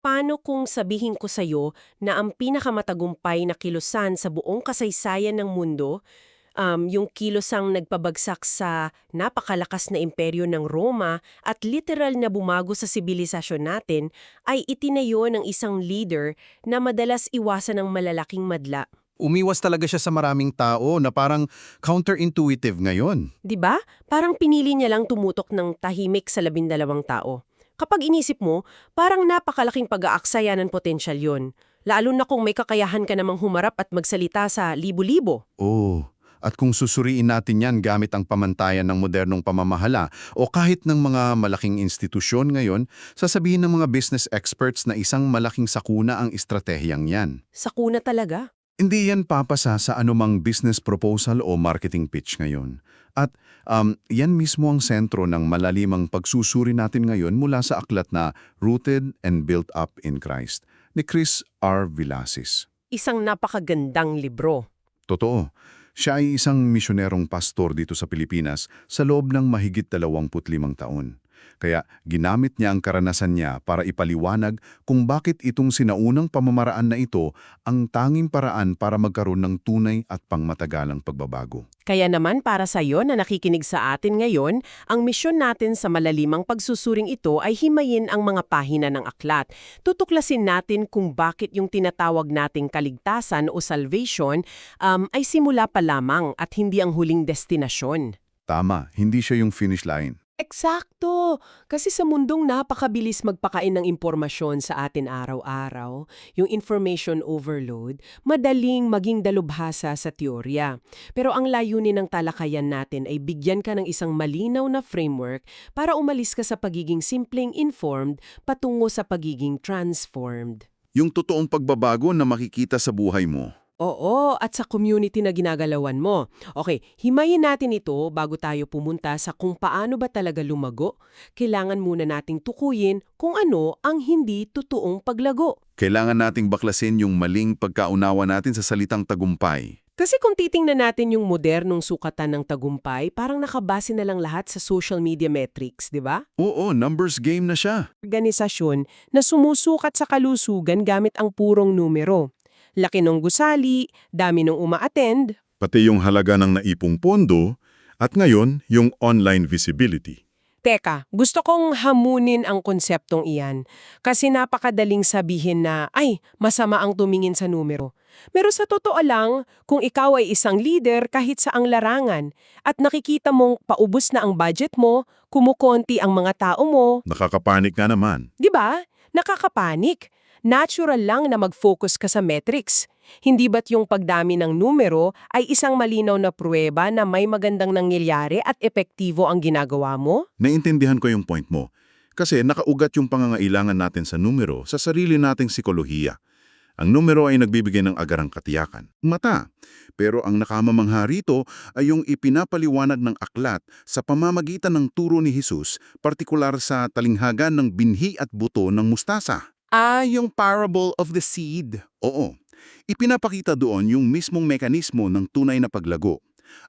Paano kung sabihin ko sa'yo na ang pinakamatagumpay na kilusan sa buong kasaysayan ng mundo, yung kilosang nagpabagsak sa napakalakas na imperyo ng Roma at literal na bumago sa sibilisasyon natin, ay itinayo ng isang leader na madalas iwasan ng malalaking madla. Umiwas talaga siya sa maraming tao na parang counterintuitive ngayon. 'Di ba? Parang pinili niya lang tumutok ng tahimik sa 12 tao. Kapag inisip mo, parang napakalaking pag-aaksaya ng potensyal yun. Lalo na kung may kakayahan ka namang humarap at magsalita sa libo-libo. Oh, at kung susuriin natin yan gamit ang pamantayan ng modernong pamamahala o kahit ng mga malaking institusyon ngayon, sasabihin ng mga business experts na isang malaking sakuna ang estratehiyang yan. Sakuna talaga. Hindi yan papasa sa anumang business proposal o marketing pitch ngayon. At yan mismo ang sentro ng malalimang pagsusuri natin ngayon mula sa aklat na Rooted and Built Up in Christ ni Chris R. Villasis. Isang napakagandang libro. Totoo, siya ay isang misyonerong pastor dito sa Pilipinas sa loob ng mahigit 25 taon. Kaya ginamit niya ang karanasan niya para ipaliwanag kung bakit itong sinaunang pamamaraan na ito ang tanging paraan para magkaroon ng tunay at pangmatagalang pagbabago. Kaya naman para sa iyo na nakikinig sa atin ngayon, ang misyon natin sa malalimang pagsusuring ito ay himayin ang mga pahina ng aklat. Tutuklasin natin kung bakit yung tinatawag nating kaligtasan o salvation ay simula pa lamang at hindi ang huling destinasyon. Tama, hindi siya yung finish line. Eksakto! Kasi sa mundong napakabilis magpakain ng impormasyon sa atin araw-araw, yung information overload, madaling maging dalubhasa sa teorya. Pero ang layunin ng talakayan natin ay bigyan ka ng isang malinaw na framework para umalis ka sa pagiging simpleng informed patungo sa pagiging transformed. Yung totoong pagbabago na makikita sa buhay mo. Oo, at sa community na ginagalawan mo. Okay, himayin natin ito bago tayo pumunta sa kung paano ba talaga lumago. Kailangan muna nating tukuyin kung ano ang hindi totoong paglago. Kailangan nating baklasin yung maling pagkaunawa natin sa salitang tagumpay. Kasi kung titingnan natin yung modernong sukatan ng tagumpay, parang nakabase na lang lahat sa social media metrics, di ba? Oo, numbers game na siya. Organisasyon na sumusukat sa kalusugan gamit ang purong numero. Laki ng gusali, dami ng uma-attend. Pati yung halaga ng naipong pondo, at ngayon, yung online visibility. Teka, gusto kong hamunin ang konseptong iyan kasi napakadaling sabihin na, ay, masama ang tumingin sa numero. Pero sa totoo lang, kung ikaw ay isang leader kahit saang larangan at nakikita mong paubos na ang budget mo, kumukonti ang mga tao mo, Nakakapanik nga naman. di ba? Nakakapanik. Natural lang na mag-focus ka sa metrics. Hindi ba't yung pagdami ng numero ay isang malinaw na pruweba na may magandang nangyayari at epektibo ang ginagawa mo? Naintindihan ko yung point mo. Kasi nakaugat yung pangangailangan natin sa numero sa sarili nating sikolohiya. Ang numero ay nagbibigay ng agarang katiyakan, mata. Pero ang nakamamangha rito ay yung ipinapaliwanag ng aklat sa pamamagitan ng turo ni Jesus, partikular sa talinghagan ng binhi at buto ng mustasa. Yung parable of the seed. Oo, ipinapakita doon yung mismong mekanismo ng tunay na paglago.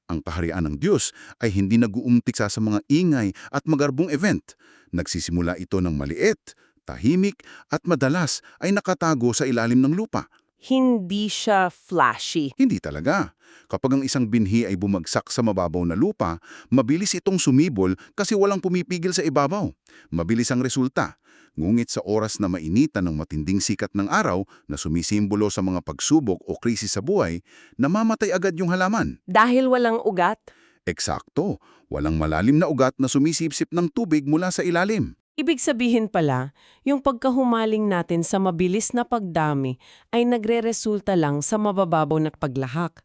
Ang kaharian ng Diyos ay hindi nag-uumtiksa sa mga ingay at magarbong event. Nagsisimula ito ng maliit, tahimik at madalas ay nakatago sa ilalim ng lupa. Hindi siya flashy. Hindi talaga. Kapag ang isang binhi ay bumagsak sa mababaw na lupa, mabilis itong sumibol kasi walang pumipigil sa ibabaw. Mabilis ang resulta. Ngunit sa oras na mainitan ng matinding sikat ng araw na sumisimbolo sa mga pagsubok o krisis sa buhay, namamatay agad yung halaman. Dahil walang ugat? Eksakto, walang malalim na ugat na sumisipsip ng tubig mula sa ilalim. Ibig sabihin pala, yung pagkahumaling natin sa mabilis na pagdami ay nagre-resulta lang sa mabababaw na paglahak.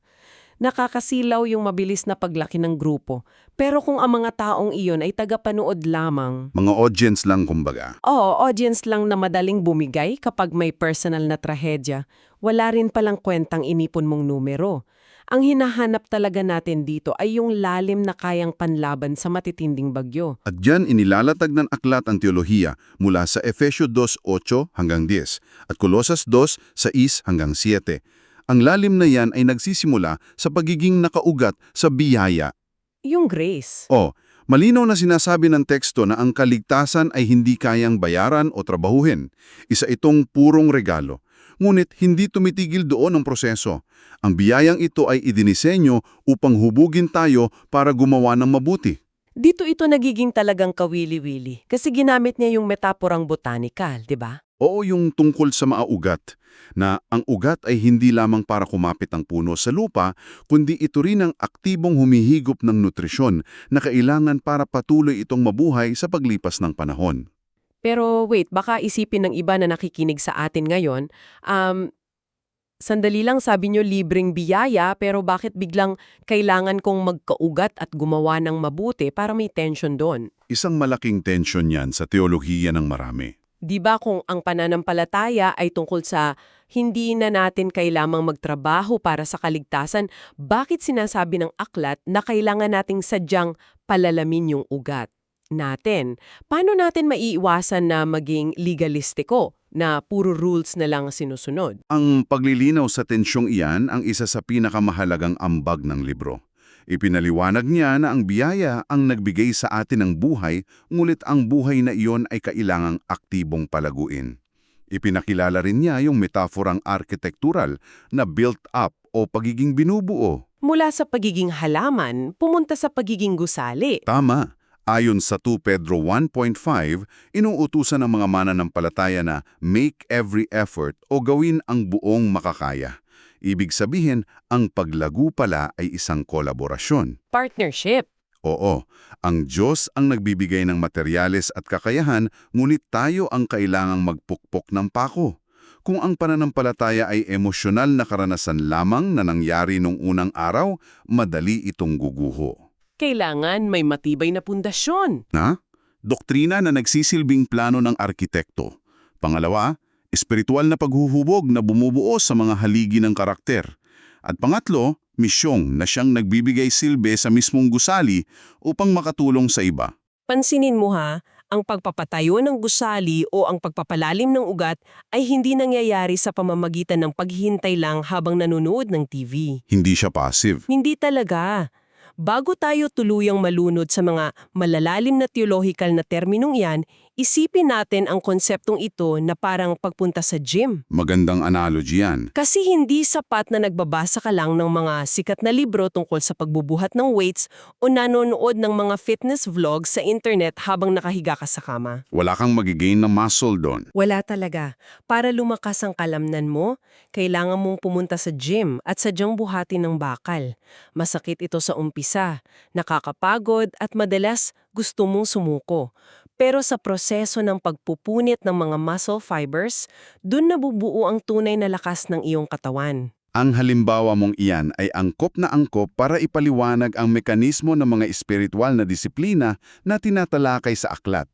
Nakakasilaw yung mabilis na paglaki ng grupo. Pero kung ang mga taong iyon ay tagapanood lamang, Mga audience lang kumbaga. audience lang na madaling bumigay kapag may personal na trahedya, wala rin palang kwentang inipon mong numero. Ang hinahanap talaga natin dito ay yung lalim na kayang panlaban sa matitinding bagyo. At diyan inilalatag ng aklat ang teolohiya mula sa Efesyo 2:8 hanggang 10 at Colosas 2:6 hanggang 7. Ang lalim na yan ay nagsisimula sa pagiging nakaugat sa biyaya. Yung grace. O, Malinaw na sinasabi ng teksto na ang kaligtasan ay hindi kayang bayaran o trabahuhin. Isa itong purong regalo. Ngunit hindi tumitigil doon ang proseso. Ang biyayang ito ay idinisenyo upang hubugin tayo para gumawa ng mabuti. Dito ito nagiging talagang kawili-wili kasi ginamit niya yung metaporang botanikal, di ba? Oo, yung tungkol sa mga ugat, na ang ugat ay hindi lamang para kumapit ang puno sa lupa, kundi ito rin ang aktibong humihigop ng nutrisyon na kailangan para patuloy itong mabuhay sa paglipas ng panahon. Pero wait, baka isipin ng iba na nakikinig sa atin ngayon, sandali lang sabi nyo libreng biyaya pero bakit biglang kailangan kong magkaugat at gumawa ng mabuti para may tension doon? Isang malaking tensyon yan sa teolohiya ng marami. Di ba kung ang pananampalataya ay tungkol sa hindi na natin kailangang magtrabaho para sa kaligtasan, bakit sinasabi ng aklat na kailangan nating sadyang palalamin yung ugat natin? Paano natin maiiwasan na maging legalistiko, na puro rules na lang sinusunod? Ang paglilinaw sa tensyong iyan ang isa sa pinakamahalagang ambag ng libro. Ipinaliwanag niya na ang biyaya ang nagbigay sa atin ng buhay, ngulit ang buhay na iyon ay kailangang aktibong palaguin. Ipinakilala rin niya yung metaforang arkitektural na built up o pagiging binubuo. Mula sa pagiging halaman, pumunta sa pagiging gusali. Tama. Ayon sa 2 Pedro 1.5, inuutusan ng mga mananampalataya na make every effort o gawin ang buong makakaya. Ibig sabihin, ang paglago pala ay isang kolaborasyon. Partnership. Oo, ang Diyos ang nagbibigay ng materyales at kakayahan, ngunit tayo ang kailangang magpukpok ng pako. Kung ang pananampalataya ay emosyonal na karanasan lamang na nangyari nung unang araw, madali itong guguho. Kailangan may matibay na pundasyon. Na? Doktrina na nagsisilbing plano ng arkitekto. Pangalawa, espiritual na paghuhubog na bumubuo sa mga haligi ng karakter. At pangatlo, misyong na siyang nagbibigay silbi sa mismong gusali upang makatulong sa iba. Pansinin mo ha, ang pagpapatayo ng gusali o ang pagpapalalim ng ugat ay hindi nangyayari sa pamamagitan ng paghihintay lang habang nanonood ng TV. Hindi siya passive. Hindi talaga. Bago tayo tuluyang malunod sa mga malalalim na theological na terminong iyan, isipin natin ang konseptong ito na parang pagpunta sa gym. Magandang analogy yan. Kasi hindi sapat na nagbabasa ka lang ng mga sikat na libro tungkol sa pagbubuhat ng weights o nanonood ng mga fitness vlogs sa internet habang nakahiga ka sa kama. Wala kang magigain na muscle doon. Wala talaga. Para lumakas ang kalamnan mo, kailangan mong pumunta sa gym at sadyang buhatin ng bakal. Masakit ito sa umpisa, nakakapagod at madalas gusto mong sumuko. Pero sa proseso ng pagpupunit ng mga muscle fibers, dun nabubuo ang tunay na lakas ng iyong katawan. Ang halimbawa mong iyan ay angkop na angkop para ipaliwanag ang mekanismo ng mga espiritual na disiplina na tinatalakay sa aklat.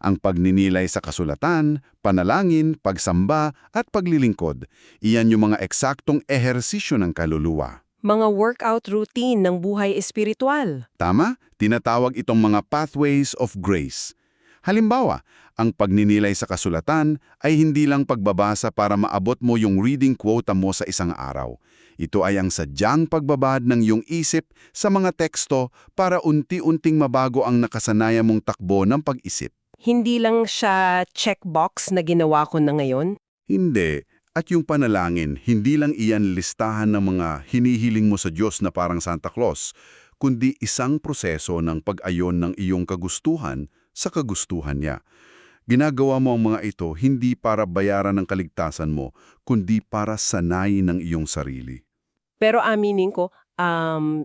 Ang pagninilay sa kasulatan, panalangin, pagsamba at paglilingkod. Iyan yung mga eksaktong ehersisyo ng kaluluwa. Mga workout routine ng buhay espiritual. Tama? Tinatawag itong mga pathways of grace. Halimbawa, ang pagninilay sa kasulatan ay hindi lang pagbabasa para maabot mo yung reading quota mo sa isang araw. Ito ay ang sadyang pagbabad ng iyong isip sa mga teksto para unti-unting mabago ang nakasanayan mong takbo ng pag-isip. Hindi lang siya checkbox na ginawa ko na ngayon. Hindi. At yung panalangin, hindi lang iyan listahan ng mga hinihiling mo sa Diyos na parang Santa Claus, kundi isang proseso ng pag-ayon ng iyong kagustuhan sa kagustuhan niya. Ginagawa mo ang mga ito hindi para bayaran ng kaligtasan mo, kundi para sanayin ng iyong sarili. Pero aminin ko,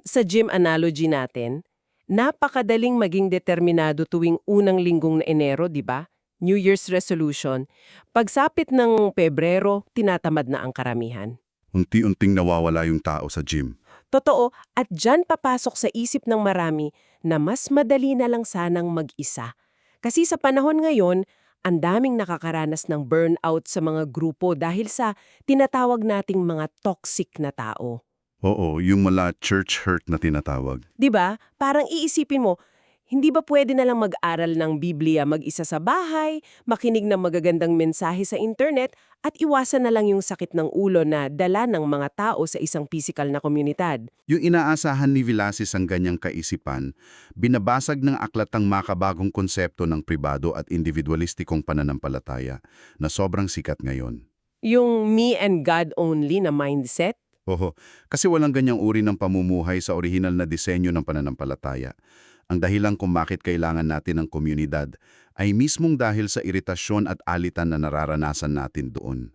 sa gym analogy natin, napakadaling maging determinado tuwing unang linggong na Enero, di ba? New Year's resolution. Pagsapit ng Pebrero, tinatamad na ang karamihan. Unti-unting nawawala yung tao sa gym. Totoo, at dyan papasok sa isip ng marami na mas madali na lang sanang mag-isa. Kasi sa panahon ngayon, ang daming nakakaranas ng burnout sa mga grupo dahil sa tinatawag nating mga toxic na tao. Oo, yung mala church hurt na tinatawag. 'Di ba? Parang iisipin mo, Hindi ba pwede na lang mag-aral ng Biblia mag-isa sa bahay, makinig ng magagandang mensahe sa internet, at iwasan na lang yung sakit ng ulo na dala ng mga tao sa isang pisikal na komunidad? Yung inaasahan ni Villasis ang ganyang kaisipan, binabasag ng aklatang makabagong konsepto ng pribado at individualistikong pananampalataya na sobrang sikat ngayon. Yung me and God only na mindset? Oho, kasi walang ganyang uri ng pamumuhay sa orihinal na disenyo ng pananampalataya. Ang dahilan kung bakit kailangan natin ng komunidad ay mismong dahil sa iritasyon at alitan na nararanasan natin doon.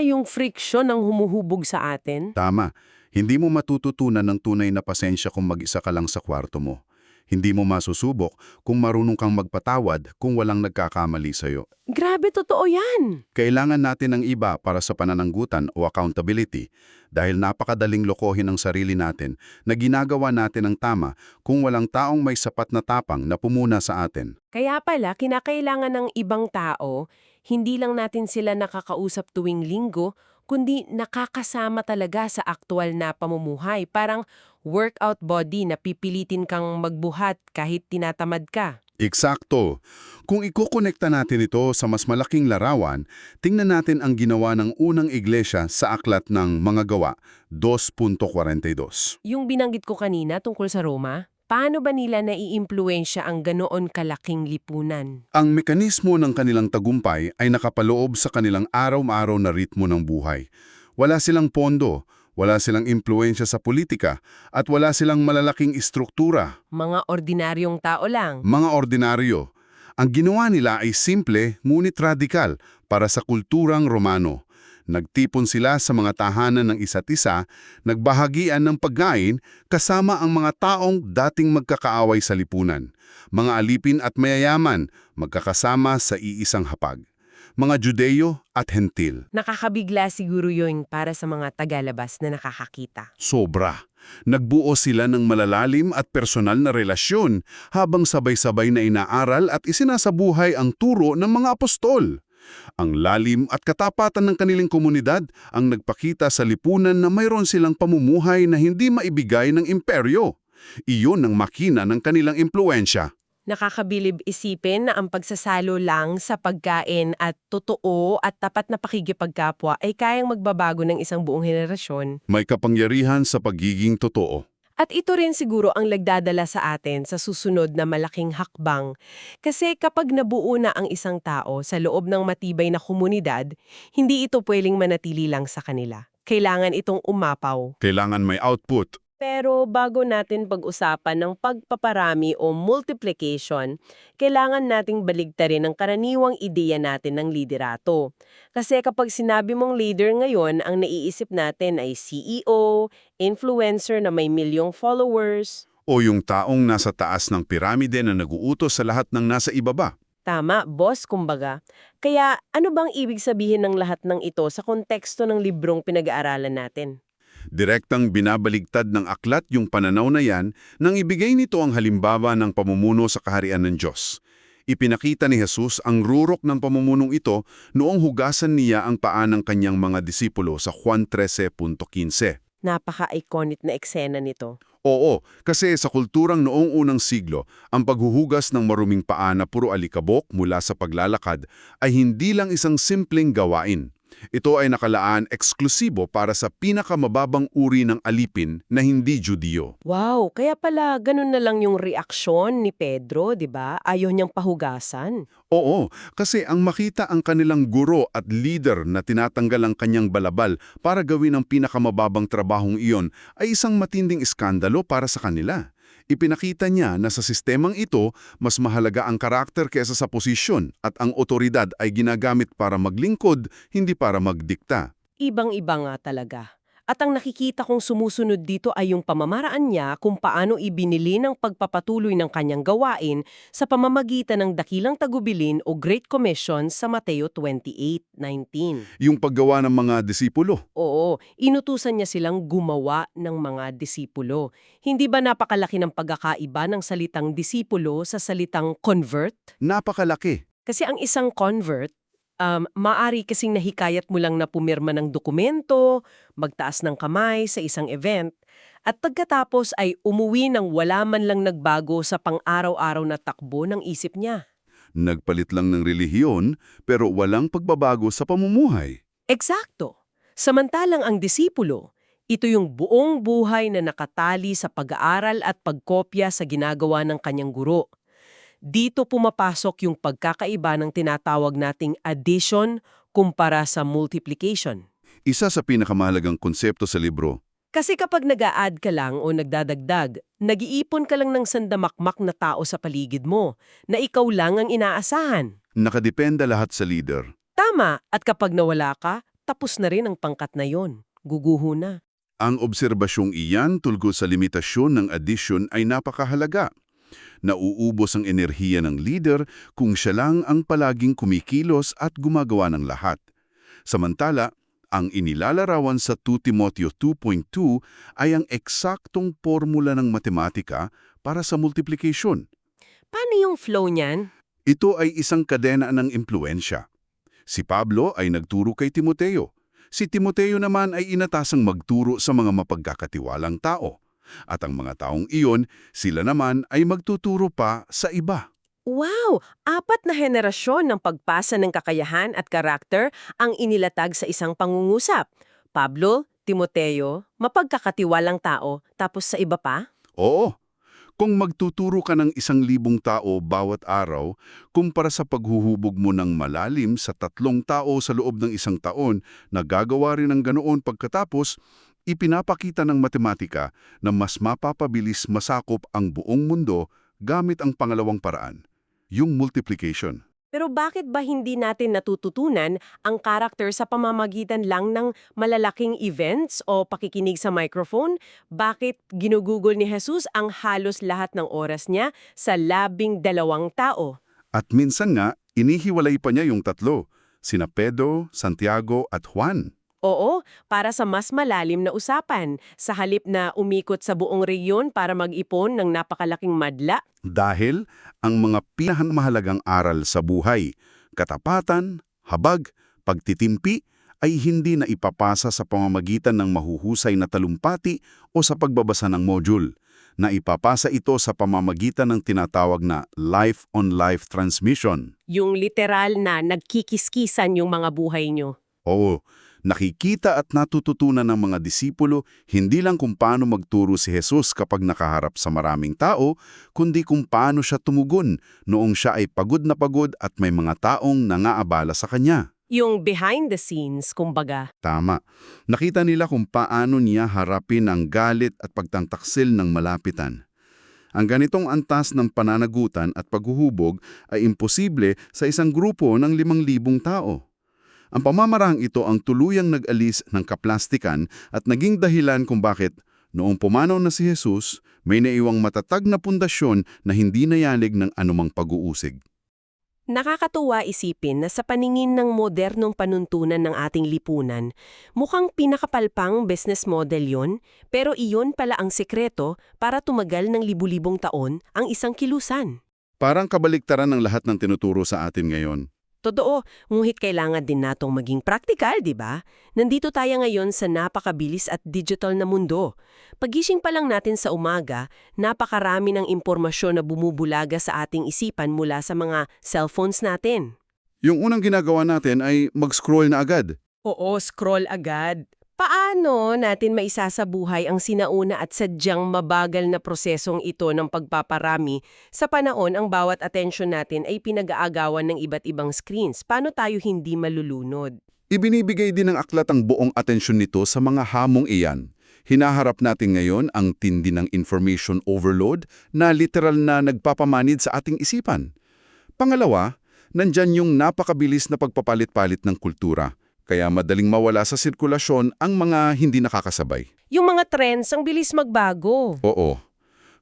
Yung friction ang humuhubog sa atin? Tama, hindi mo matututunan ng tunay na pasensya kung mag-isa ka lang sa kwarto mo. Hindi mo masusubok kung marunong kang magpatawad kung walang nagkakamali sa'yo. Grabe, totoo yan! Kailangan natin ng iba para sa panananggutan o accountability dahil napakadaling lokohin ang sarili natin na ginagawa natin ang tama kung walang taong may sapat na tapang na pumuna sa atin. Kaya pala, kinakailangan ng ibang tao, hindi lang natin sila nakakausap tuwing linggo, kundi nakakasama talaga sa aktual na pamumuhay. Parang workout body na pipilitin kang magbuhat kahit tinatamad ka. Eksakto. Kung ikokonekta natin ito sa mas malaking larawan, tingnan natin ang ginawa ng unang iglesia sa aklat ng Mga Gawa 2.42. Yung binanggit ko kanina tungkol sa Roma, paano ba nila naiimpluwensya ang ganoon kalaking lipunan? Ang mekanismo ng kanilang tagumpay ay nakapaloob sa kanilang araw-araw na ritmo ng buhay. Wala silang pondo, wala silang impluwensya sa politika, at wala silang malalaking istruktura. Mga ordinaryong tao lang. Mga ordinaryo. Ang ginawa nila ay simple ngunit radikal para sa kulturang Romano. Nagtipon sila sa mga tahanan ng isa't isa, nagbahagian ng pagkain kasama ang mga taong dating magkakaaway sa lipunan. Mga alipin at mayayaman, magkakasama sa iisang hapag. Mga Judeyo at Hentil. Nakakabigla siguro yun para sa mga tagalabas na nakakakita. Sobra. Nagbuo sila ng malalalim at personal na relasyon habang sabay-sabay na inaaral at isinasabuhay ang turo ng mga apostol. Ang lalim at katapatan ng kanilang komunidad ang nagpakita sa lipunan na mayroon silang pamumuhay na hindi maibigay ng imperyo. Iyon ang makina ng kanilang impluensya. Nakakabilib isipin na ang pagsasalo lang sa pagkain at totoo at tapat na pakikipagkapwa ay kayang magbabago ng isang buong henerasyon. May kapangyarihan sa pagiging totoo. At ito rin siguro ang nagdadala sa atin sa susunod na malaking hakbang. Kasi kapag nabuo na ang isang tao sa loob ng matibay na komunidad, hindi ito pwedeng manatili lang sa kanila. Kailangan itong umapaw. Kailangan may output. Pero bago natin pag-usapan ng pagpaparami o multiplication, kailangan nating baligtarin ang karaniwang ideya natin ng liderato. Kasi kapag sinabi mong leader ngayon, ang naiisip natin ay CEO, influencer na may milyong followers. O yung taong nasa taas ng piramide na naguutos sa lahat ng nasa ibaba. Tama, boss kumbaga. Kaya ano bang ibig sabihin ng lahat ng ito sa konteksto ng librong pinag-aaralan natin? Direktang binabaligtad ng aklat yung pananaw na yan nang ibigay nito ang halimbawa ng pamumuno sa kaharian ng Diyos. Ipinakita ni Jesus ang rurok ng pamumunong ito noong hugasan niya ang paa ng kanyang mga disipulo sa Juan 13.15. Napaka-iconic na eksena nito. Oo, kasi sa kulturang noong unang siglo, ang paghuhugas ng maruming paa na puro alikabok mula sa paglalakad ay hindi lang isang simpleng gawain. Ito ay nakalaan eksklusibo para sa pinakamababang uri ng alipin na hindi Judiyo. Wow, kaya pala ganun na lang yung reaksyon ni Pedro, di ba? Ayaw niyang pahugasan. Oo, kasi ang makita ang kanilang guro at leader na tinatanggal ang kanyang balabal para gawin ang pinakamababang trabahong iyon ay isang matinding iskandalo para sa kanila. Ipinakita niya na sa sistemang ito, mas mahalaga ang karakter kaysa sa posisyon at ang otoridad ay ginagamit para maglingkod, hindi para magdikta. Ibang-iba nga talaga. At ang nakikita kong sumusunod dito ay yung pamamaraan niya kung paano ibinili ng pagpapatuloy ng kanyang gawain sa pamamagitan ng dakilang tagubilin o Great Commission sa Mateo 28:19. Yung paggawa ng mga disipulo. Oo, inutusan niya silang gumawa ng mga disipulo. Hindi ba napakalaki ng pagkakaiba ng salitang disipulo sa salitang convert? Napakalaki. Kasi ang isang convert, maari kasing nahikayat mo lang na pumirma ng dokumento, magtaas ng kamay sa isang event, At pagkatapos ay umuwi ng wala man lang nagbago sa pang-araw-araw na takbo ng isip niya. Nagpalit lang ng relihiyon pero walang pagbabago sa pamumuhay. Eksakto. Samantalang ang disipulo, ito yung buong buhay na nakatali sa pag-aaral at pagkopya sa ginagawa ng kanyang guro. Dito pumapasok yung pagkakaiba ng tinatawag nating addition kumpara sa multiplication. Isa sa pinakamahalagang konsepto sa libro. Kasi kapag nag-a-add ka lang o nagdadagdag, nag-iipon ka lang ng sandamakmak na tao sa paligid mo, na ikaw lang ang inaasahan. Nakadependa lahat sa leader. Tama, at kapag nawala ka, tapos na rin ang pangkat na yon. Guguho na. Ang obserbasyong iyan tungkol sa limitasyon ng addition ay napakahalaga. Nauubos ang enerhiya ng leader kung siya lang ang palaging kumikilos at gumagawa ng lahat. Samantala, ang inilalarawan sa 2 Timoteo 2.2 ay ang eksaktong formula ng matematika para sa multiplication. Paano yung flow niyan? Ito ay isang kadena ng impluensya. Si Pablo ay nagturo kay Timoteo. Si Timoteo naman ay inatasang magturo sa mga mapagkakatiwalang tao. At ang mga taong iyon, sila naman ay magtuturo pa sa iba. Wow! 4 na henerasyon ng pagpasa ng kakayahan at karakter ang inilatag sa isang pangungusap. Pablo, Timoteo, mapagkakatiwalang tao, tapos sa iba pa? Oo, kung magtuturo ka ng 1,000 tao bawat araw, kumpara sa paghuhubog mo ng malalim sa 3 tao sa loob ng 1 taon na gagawa rin ng ganoon pagkatapos, ipinapakita ng matematika na mas mapapabilis masakop ang buong mundo gamit ang pangalawang paraan, yung multiplication. Pero bakit ba hindi natin natututunan ang karakter sa pamamagitan lang ng malalaking events o pakikinig sa microphone? Bakit ginugugol ni Jesus ang halos lahat ng oras niya sa 12 tao? At minsan nga, inihiwalay pa niya yung 3, sina Pedro, Santiago at Juan. Oo, para sa mas malalim na usapan, sa halip na umikot sa buong rehiyon para mag-ipon ng napakalaking madla. Dahil ang mga pinakamahalagang aral sa buhay, katapatan, habag, pagtitimpi, ay hindi na ipapasa sa pamamagitan ng mahuhusay na talumpati o sa pagbabasa ng module. Na ipapasa ito sa pamamagitan ng tinatawag na life-on-life transmission. Yung literal na nagkikiskisan yung mga buhay nyo. Oo, nakikita at natututunan ng mga disipulo hindi lang kung paano magturo si Jesus kapag nakaharap sa maraming tao, kundi kung paano siya tumugon noong siya ay pagod na pagod at may mga taong nangaabala sa kanya. Yung behind the scenes, kumbaga. Tama. Nakita nila kung paano niya harapin ang galit at pagtantaksil ng malapitan. Ang ganitong antas ng pananagutan at paghuhubog ay imposible sa isang grupo ng 5,000 tao. Ang pamamarahang ito ang tuluyang nag-alis ng kaplastikan at naging dahilan kung bakit noong pumanaw na si Jesus, may naiwang matatag na pundasyon na hindi nayanig ng anumang pag-uusig. Nakakatuwa isipin na sa paningin ng modernong panuntunan ng ating lipunan, mukhang pinakapalpang business model yon, pero iyon pala ang sekreto para tumagal ng libu-libong taon ang isang kilusan. Parang kabaliktaran ng lahat ng tinuturo sa atin ngayon. Totoo, ngunit kailangan din natong maging praktikal, di ba? Nandito tayo ngayon sa napakabilis at digital na mundo. Pagising pa lang natin sa umaga, napakarami ng impormasyon na bumubulaga sa ating isipan mula sa mga cellphones natin. Yung unang ginagawa natin ay mag-scroll na agad. Oo, scroll agad. Paano natin maisasabuhay ang sinauna at sadyang mabagal na prosesong ito ng pagpaparami sa panahon ang bawat atensyon natin ay pinag-aagawan ng iba't ibang screens? Paano tayo hindi malulunod? Ibinibigay din ng aklat ang buong atensyon nito sa mga hamong iyan. Hinaharap natin ngayon ang tindi ng information overload na literal na nagpapamanid sa ating isipan. Pangalawa, nandyan yung napakabilis na pagpapalit-palit ng kultura. Kaya madaling mawala sa sirkulasyon ang mga hindi nakakasabay. Yung mga trends ang bilis magbago. Oo.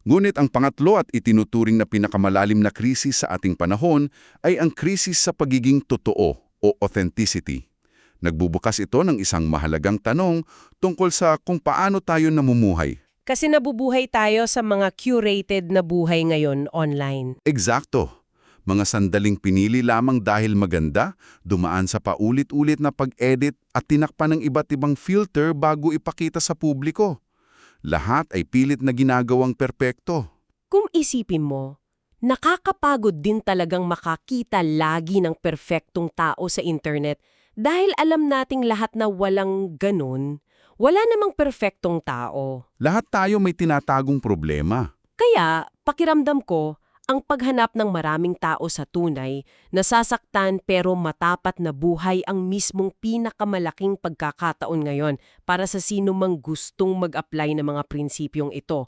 Ngunit ang pangatlo at itinuturing na pinakamalalim na krisis sa ating panahon ay ang krisis sa pagiging totoo o authenticity. Nagbubukas ito ng isang mahalagang tanong tungkol sa kung paano tayo namumuhay. Kasi nabubuhay tayo sa mga curated na buhay ngayon online. Eksakto. Mga sandaling pinili lamang dahil maganda, dumaan sa paulit-ulit na pag-edit at tinakpan ng iba't ibang filter bago ipakita sa publiko. Lahat ay pilit na ginagawang perpekto. Kung isipin mo, nakakapagod din talagang makakita lagi ng perpektong tao sa internet dahil alam nating lahat na walang ganun. Wala namang perpektong tao. Lahat tayo may tinatagong problema. Kaya, pakiramdam ko, ang paghanap ng maraming tao sa tunay, nasasaktan pero matapat na buhay ang mismong pinakamalaking pagkakataon ngayon para sa sino mang gustong mag-apply ng mga prinsipyong ito.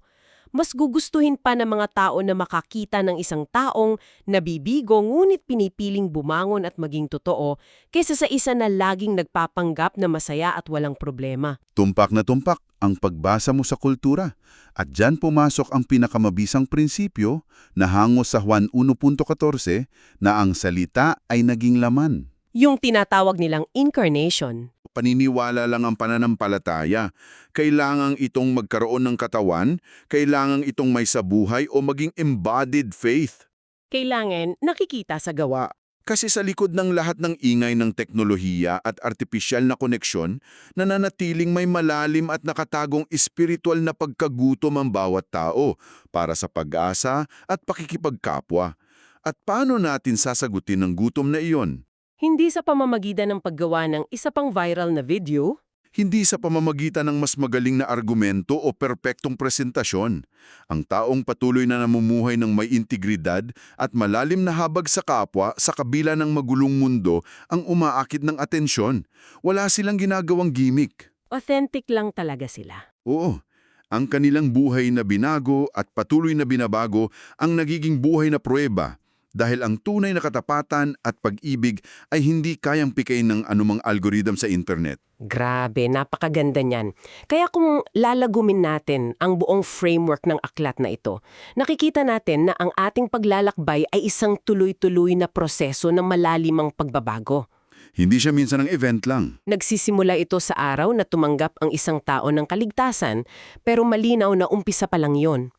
Mas gugustuhin pa ng mga tao na makakita ng isang taong nabibigo ngunit pinipiling bumangon at maging totoo kaysa sa isa na laging nagpapanggap na masaya at walang problema. Tumpak na tumpak ang pagbasa mo sa kultura. At dyan pumasok ang pinakamabisang prinsipyo na hango sa Juan 1.14 na ang salita ay naging laman. Yung tinatawag nilang incarnation. Paniniwala lang ang pananampalataya. Kailangang itong magkaroon ng katawan, kailangang itong may sabuhay o maging embodied faith. Kailangan nakikita sa gawa. Kasi sa likod ng lahat ng ingay ng teknolohiya at artipisyal na koneksyon, nananatiling may malalim at nakatagong espiritual na pagkagutom ang bawat tao para sa pag-asa at pakikipagkapwa. At paano natin sasagutin ang gutom na iyon? Hindi sa pamamagitan ng paggawa ng isa pang viral na video, Hindi sa pamamagitan ng mas magaling na argumento o perpektong presentasyon. Ang taong patuloy na namumuhay ng may integridad at malalim na habag sa kapwa sa kabila ng magulong mundo ang umaakit ng atensyon. Wala silang ginagawang gimmick. authentic lang talaga sila. Oo, ang kanilang buhay na binago at patuloy na binabago ang nagiging buhay na pruweba dahil ang tunay na katapatan at pag-ibig ay hindi kayang pikain ng anumang algorithm sa internet. Grabe, napakaganda niyan. Kaya kung lalagumin natin ang buong framework ng aklat na ito, nakikita natin na ang ating paglalakbay ay isang tuloy-tuloy na proseso ng malalimang pagbabago. Hindi siya minsan ng event lang. Nagsisimula ito sa araw na tumanggap ang isang tao ng kaligtasan, pero malinaw na umpisa pa lang yon.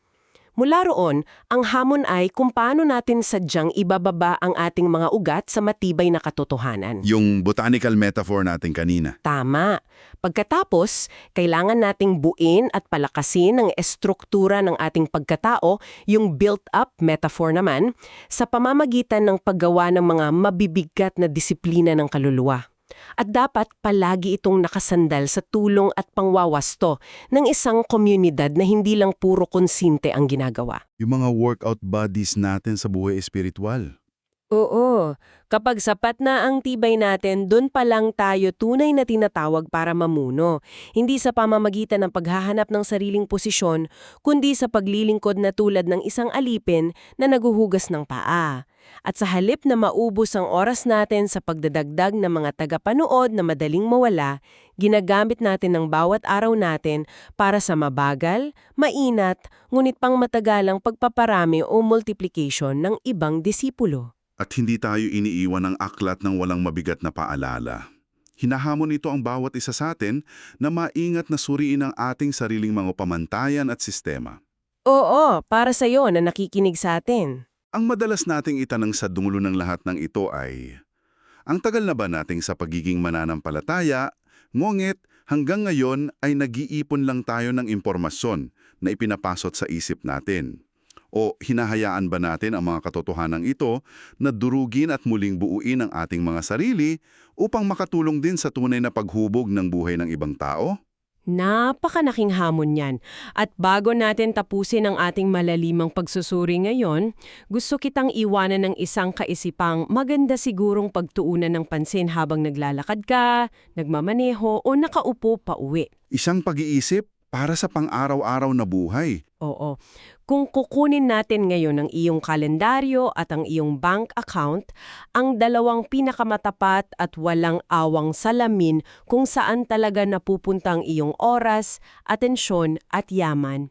Mula roon, ang hamon ay kung paano natin sadyang ibababa ang ating mga ugat sa matibay na katotohanan. Yung botanical metaphor natin kanina. Tama. Pagkatapos, kailangan nating buin at palakasin ang estruktura ng ating pagkatao, yung built-up metaphor naman, sa pamamagitan ng paggawa ng mga mabibigat na disiplina ng kaluluwa. At dapat palagi itong nakasandal sa tulong at pangwawasto ng isang komunidad na hindi lang puro konsinte ang ginagawa. Yung mga workout buddies natin sa buhay espiritual. Oo, kapag sapat na ang tibay natin, dun pa lang tayo tunay na tinatawag para mamuno. Hindi sa pamamagitan ng paghahanap ng sariling posisyon, kundi sa paglilingkod na tulad ng isang alipin na naguhugas ng paa. At sa halip na maubos ang oras natin sa pagdadagdag ng mga tagapanood na madaling mawala, ginagamit natin ang bawat araw natin para sa mabagal, mainat, ngunit pang matagalang pagpaparami o multiplication ng ibang disipulo. At hindi tayo iniiwan ng aklat ng walang mabigat na paalala. Hinahamon ito ang bawat isa sa atin na maingat na suriin ang ating sariling mga pamantayan at sistema. Oo, para sa iyo na nakikinig sa atin. Ang madalas nating itanong sa dungulo ng lahat ng ito ay, ang tagal na ba nating sa pagiging mananampalataya, ngunit hanggang ngayon ay nag-iipon lang tayo ng impormasyon na ipinapasot sa isip natin? O hinahayaan ba natin ang mga katotohanan ito na durugin at muling buuin ang ating mga sarili upang makatulong din sa tunay na paghubog ng buhay ng ibang tao? Napakalaking hamon yan. At bago natin tapusin ang ating malalimang pagsusuri ngayon, gusto kitang iwanan ng isang kaisipang maganda sigurong pagtuunan ng pansin habang naglalakad ka, nagmamaneho o nakaupo pa uwi. Isang pag-iisip para sa pang-araw-araw na buhay. Oo. Kung kukunin natin ngayon ang iyong kalendaryo at ang iyong bank account, ang dalawang pinakamatapat at walang awang salamin kung saan talaga napupunta ang iyong oras, atensyon at yaman.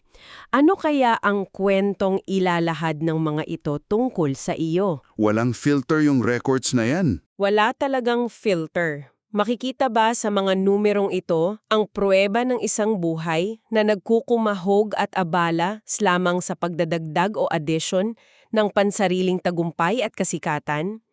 Ano kaya ang kwentong ilalahad ng mga ito tungkol sa iyo? Walang filter yung records na yan. Wala talagang filter. Makikita ba sa mga numerong ito ang pruweba ng isang buhay na nagkukumahog at abala lamang sa pagdadagdag o addition ng pansariling tagumpay at kasikatan?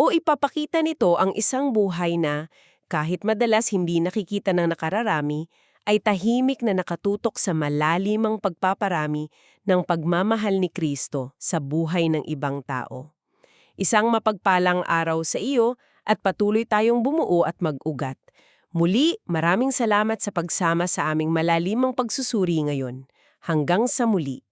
O ipapakita nito ang isang buhay na, kahit madalas hindi nakikita ng nakararami, ay tahimik na nakatutok sa malalimang pagpaparami ng pagmamahal ni Kristo sa buhay ng ibang tao. Isang mapagpalang araw sa iyo at patuloy tayong bumuo at mag-ugat. Muli, maraming salamat sa pagsama sa aming malalimang pagsusuri ngayon. Hanggang sa muli.